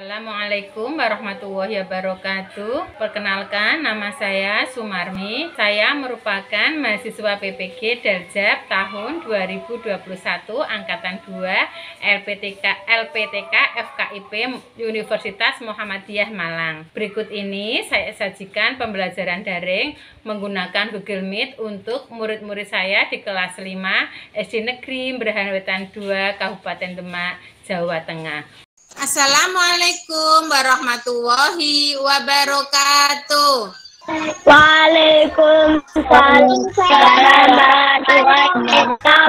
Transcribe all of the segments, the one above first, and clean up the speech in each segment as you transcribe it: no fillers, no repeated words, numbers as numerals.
Assalamualaikum warahmatullahi wabarakatuh. Perkenalkan, nama saya Sumarmi. Saya merupakan mahasiswa PPG Daljab tahun 2021 angkatan 2 LPTK FKIP Universitas Muhammadiyah Malang. Berikut ini saya sajikan pembelajaran daring menggunakan Google Meet untuk murid-murid saya di kelas 5 SD Negeri Berahan Wetan 2 Kabupaten Demak, Jawa Tengah. Assalamualaikum warahmatullahi wabarakatuh. Waalaikumsalam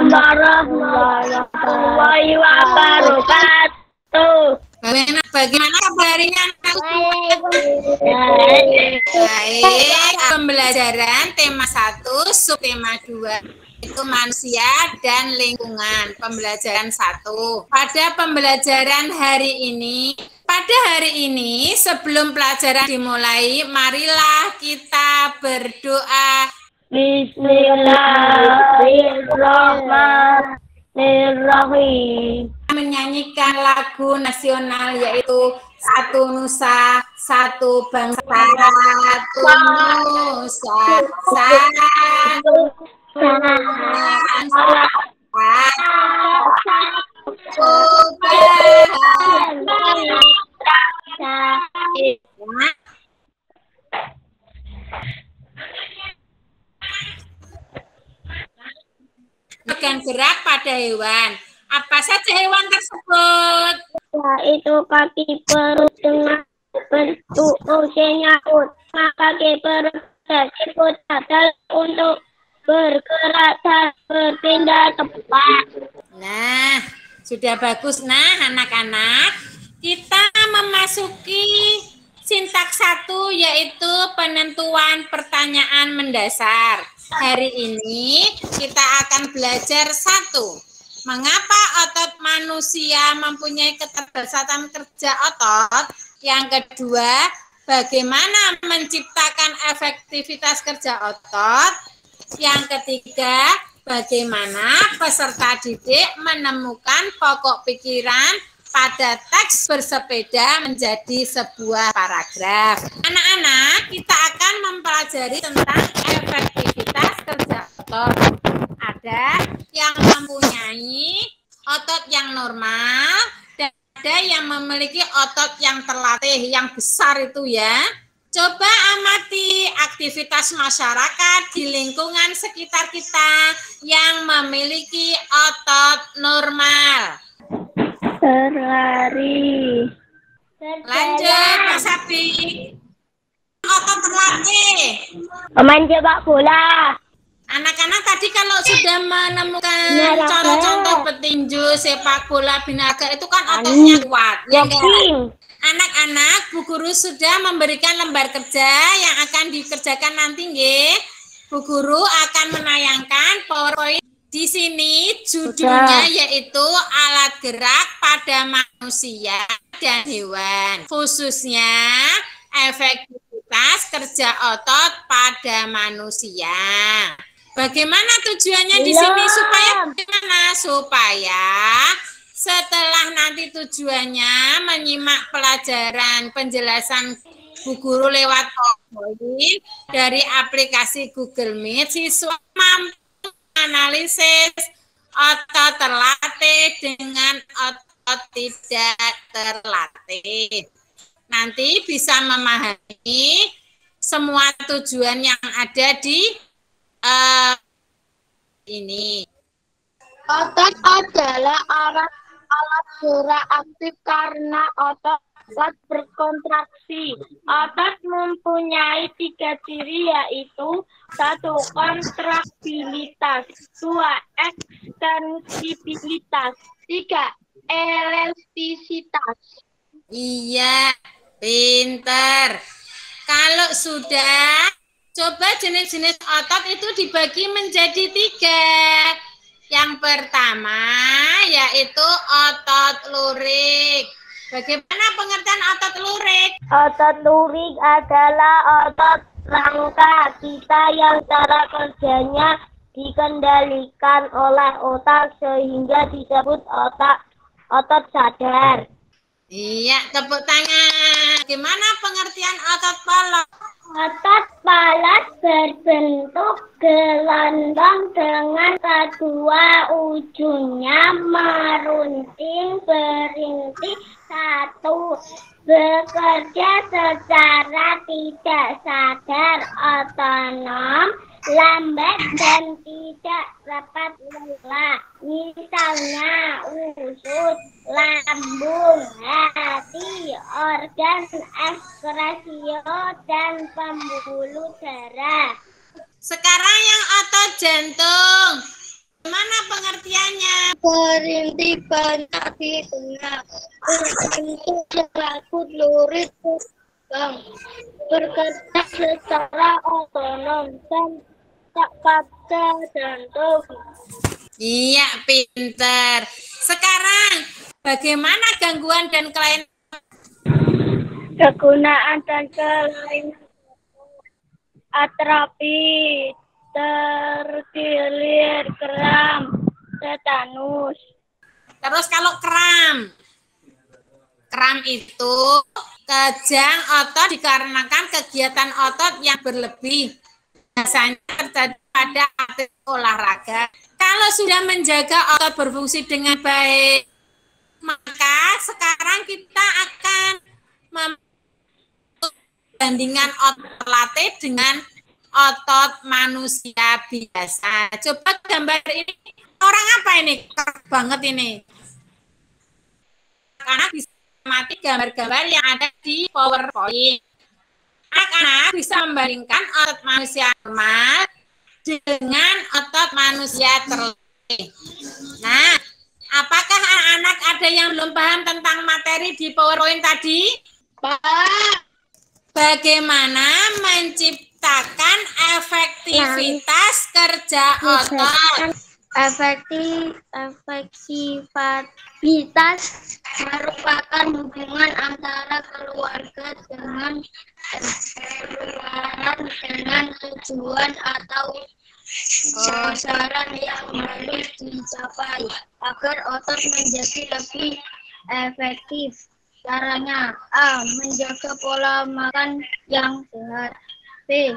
warahmatullahi wabarakatuh. Bagaimana kabarnya? Baik. Pembelajaran tema 1, subtema 2 itu manusia dan lingkungan. Pembelajaran 1. Pada pembelajaran hari ini, sebelum pelajaran dimulai, marilah kita berdoa. Bismillahirrahmanirrahim. Menyanyikan lagu nasional yaitu Satu Nusa, Satu Bangsa, Satu Nusa, Satu bagian gerak pada hewan. Apa saja hewan tersebut? Yaitu kaki, perut dengan bentuk nyaut, kaki perut disebut adalah untuk bergerak dan berpindah tempat. Nah, sudah bagus. Nah, anak-anak, kita memasuki sintaks 1 yaitu penentuan pertanyaan mendasar. Hari ini kita akan belajar 1. Mengapa otot manusia mempunyai keterbatasan kerja otot? Yang kedua, bagaimana menciptakan efektivitas kerja otot? Yang ketiga, bagaimana peserta didik menemukan pokok pikiran pada teks bersepeda menjadi sebuah paragraf. Anak-anak, kita akan mempelajari tentang efektivitas kerja otot. Ada yang mempunyai otot yang normal dan ada yang memiliki otot yang terlatih, yang besar itu ya. Coba amati aktivitas masyarakat di lingkungan sekitar kita yang memiliki otot normal. Berlari. Lanjut, Pak Sapi. Otot terlatih. Pemain sepak bola. Anak-anak tadi kalau sudah menemukan contoh-contoh petinju, sepak bola, binaga itu kan ototnya kuat. Ya kan? Anak-anak, Bu Guru sudah memberikan lembar kerja yang akan dikerjakan nanti, nggih. Bu Guru akan menayangkan PowerPoint. Di sini judulnya yaitu alat gerak pada manusia dan hewan, khususnya efektivitas kerja otot pada manusia. Bagaimana tujuannya di sini? Supaya bagaimana? Supaya setelah nanti tujuannya menyimak pelajaran penjelasan Bu Guru lewat PowerPoint dari aplikasi Google Meet, siswa mampu analisis otot terlatih dengan otot tidak terlatih. Nanti bisa memahami semua tujuan yang ada di ini. Otot adalah alat gerak aktif karena otot berkontraksi. Otot mempunyai 3 ciri yaitu 1. Kontraksibilitas, 2. Ekstensibilitas, 3. elastisitas. Iya, pinter. Kalau sudah, coba jenis-jenis otot itu dibagi menjadi 3. Yang pertama yaitu otot lurik. Bagaimana pengertian otot lurik? Otot lurik adalah otot rangka kita yang cara kerjanya dikendalikan oleh otak sehingga disebut otot sadar. Iya, tepuk tangan. Gimana pengertian otot polos? Otot polos berbentuk gelombang dengan kedua ujungnya merunting berinti satu. Bekerja secara tidak sadar, otonom, lambat dan tidak dapat lelah. Misalnya usus, lambung, hati, organ ekskrasio dan pembuluh darah. Sekarang yang otot jantung. Gimana pengertiannya? Berhenti banyak di tengah, berbentuk selaput lurid terbang, bekerja secara otonom dan tak pada jantung. Iya, pinter. Sekarang, bagaimana gangguan dan kelainan? Kegunaan dan kelainan atrofi, terkilir, kram, tetanus. Terus kalau kram itu kejang otot dikarenakan kegiatan otot yang berlebih. Biasanya terjadi pada aktivitas olahraga. Kalau sudah menjaga otot berfungsi dengan baik, maka sekarang kita akan membandingkan otot latih dengan otot manusia biasa. Coba gambar ini, orang apa ini? Keren banget ini. Anak-anak bisa mati gambar-gambar yang ada di PowerPoint. Anak-anak bisa membandingkan otot manusia normal dengan otot manusia terlatih. Nah, apakah anak-anak ada yang belum paham tentang materi di PowerPoint tadi? Pak, Bagaimana menciptakan efektivitas kerja otot? Efektivitas merupakan hubungan antara keluarga dengan pengeluaran dengan tujuan atau sasaran yang harus dicapai agar otot menjadi lebih efektif. Caranya: A. Menjaga pola makan yang sehat. B.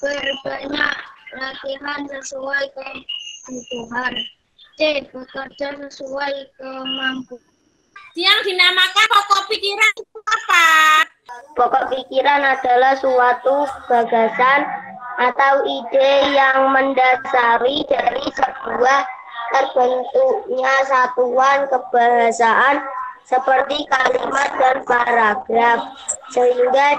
Berbanyak latihan sesuai kebutuhan. C. Bekerja sesuai kemampuan. Yang dinamakan pokok pikiran itu apa? Pokok pikiran adalah suatu gagasan atau ide yang mendasari dari sebuah terbentuknya satuan kebahasaan seperti kalimat dan paragraf, sehingga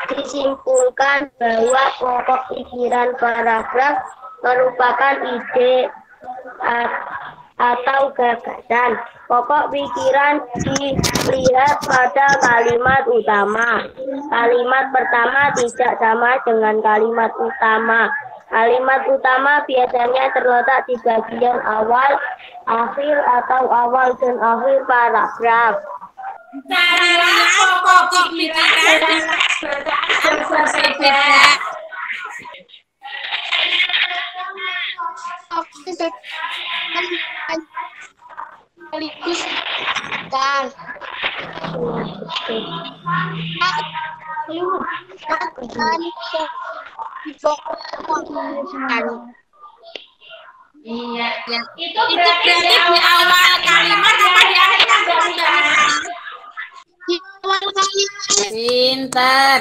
disimpulkan bahwa pokok pikiran paragraf merupakan ide atau gagasan. Pokok pikiran dilihat pada kalimat utama. Kalimat pertama tidak sama dengan kalimat utama. Kalimat utama biasanya terletak di bagian awal, akhir, atau awal dan akhir paragraf. Carilah pokok pikiran yang berbeda. Iya, ya. Itu berarti di awal kalimat apa di akhir kalimat? Di awal kalimat. Pinter.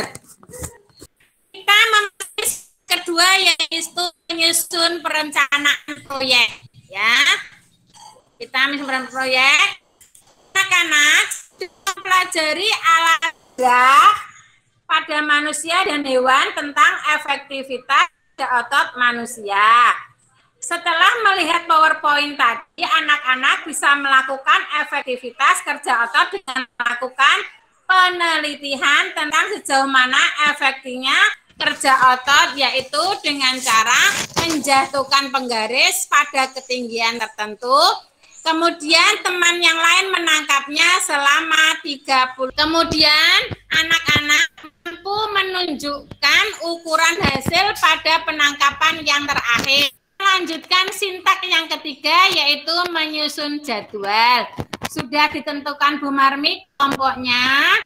Kita menulis kedua yaitu menyusun perencanaan proyek, ya. Kita menyusun proyek. Anak-anak mempelajari olahraga pada manusia dan hewan tentang efektivitas otot manusia. Setelah melihat PowerPoint tadi, anak-anak bisa melakukan efektivitas kerja otot dengan melakukan penelitian tentang sejauh mana efektifnya kerja otot, yaitu dengan cara menjatuhkan penggaris pada ketinggian tertentu. Kemudian teman yang lain menangkapnya selama 30. Kemudian anak-anak mampu menunjukkan ukuran hasil pada penangkapan yang terakhir. lanjutkan sintak yang ketiga, yaitu menyusun jadwal. Sudah ditentukan Bu Marmi kelompoknya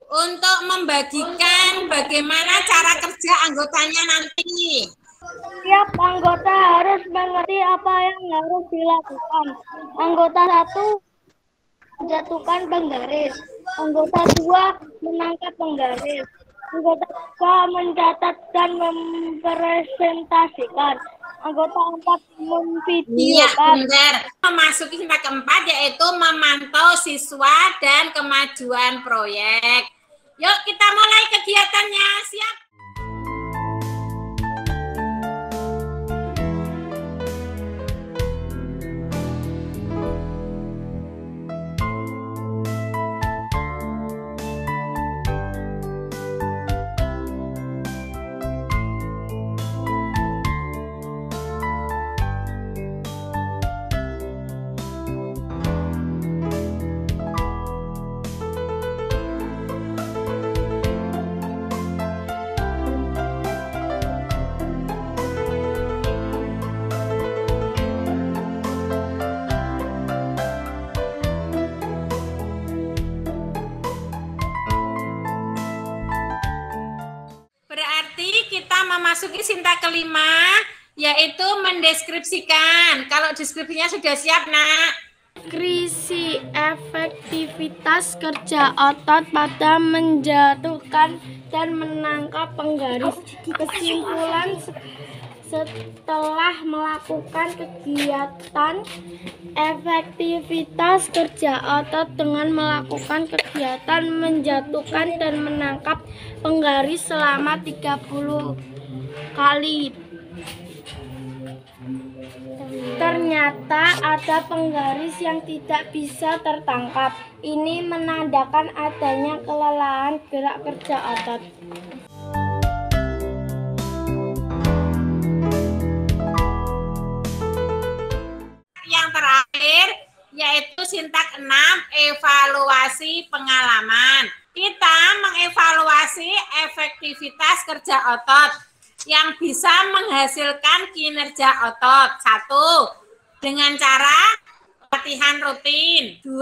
untuk membagikan bagaimana cara kerja anggotanya nanti. Setiap anggota harus mengerti apa yang harus dilakukan. Anggota 1 menjatuhkan penggaris. Anggota 2 menangkap penggaris. Anggota 3 mencatat dan mempresentasikan. Anggota 4 memvideokan. Iya, benar. Memasuki sintak keempat yaitu memantau siswa dan kemajuan proyek. Yuk kita mulai kegiatannya. Siap? Berarti kita memasuki sintak kelima, yaitu mendeskripsikan. Kalau deskripsinya sudah siap, Nak. Deskripsi efektivitas kerja otot pada menjatuhkan dan menangkap penggaris. Kesimpulan setelah melakukan kegiatan efektivitas kerja otot dengan melakukan kegiatan menjatuhkan dan menangkap penggaris selama 30 kali. Ternyata ada penggaris yang tidak bisa tertangkap. Ini menandakan adanya kelelahan gerak kerja otot. Yang terakhir yaitu sintak 6, evaluasi pengalaman. Kita mengevaluasi efektivitas kerja otot yang bisa menghasilkan kinerja otot. 1. Dengan cara latihan rutin. 2.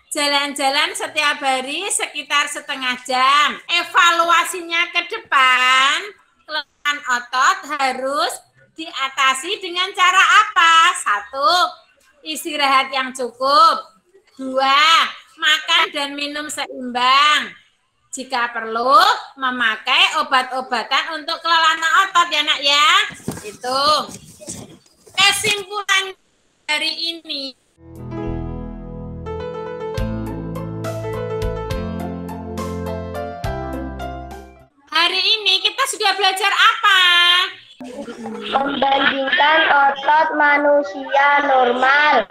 Jalan-jalan setiap hari sekitar setengah jam. Evaluasinya ke depan, kelelahan otot harus diatasi dengan cara apa? 1. Istirahat yang cukup. 2. Makan dan minum seimbang. Jika perlu, memakai obat-obatan untuk kelelahan otot ya, Nak ya. Itu. Kesimpulan dari ini. Hari ini kita sudah belajar apa? Membandingkan otot manusia normal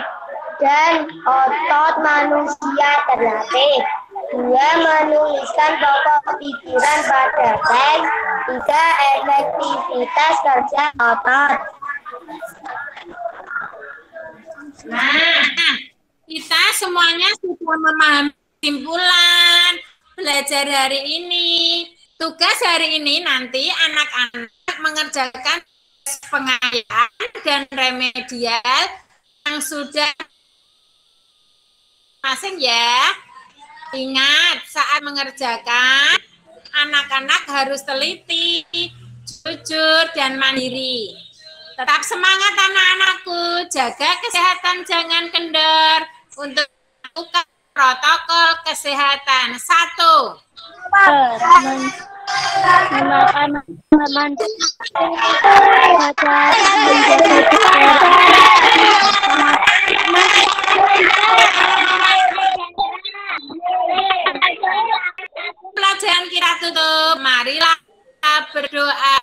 dan otot manusia terlatih. 2. Menuliskan pokok pikiran pada teks. 3. Efektivitas kerja otot. Nah, kita semuanya sudah memahami kesimpulan belajar hari ini. Tugas hari ini nanti anak-anak mengerjakan pengayaan dan remedial yang sudah masing ya. Ingat, saat mengerjakan, anak-anak harus teliti, jujur, dan mandiri. Tetap semangat anak-anakku, jaga kesehatan, jangan kendor untuk melakukan protokol kesehatan. 1. Memakan mandi pelajaran kita tutup. Marilah kita berdoa.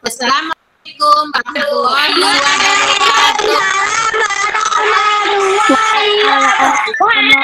Assalamualaikum warahmatullahi wabarakatuh. Sama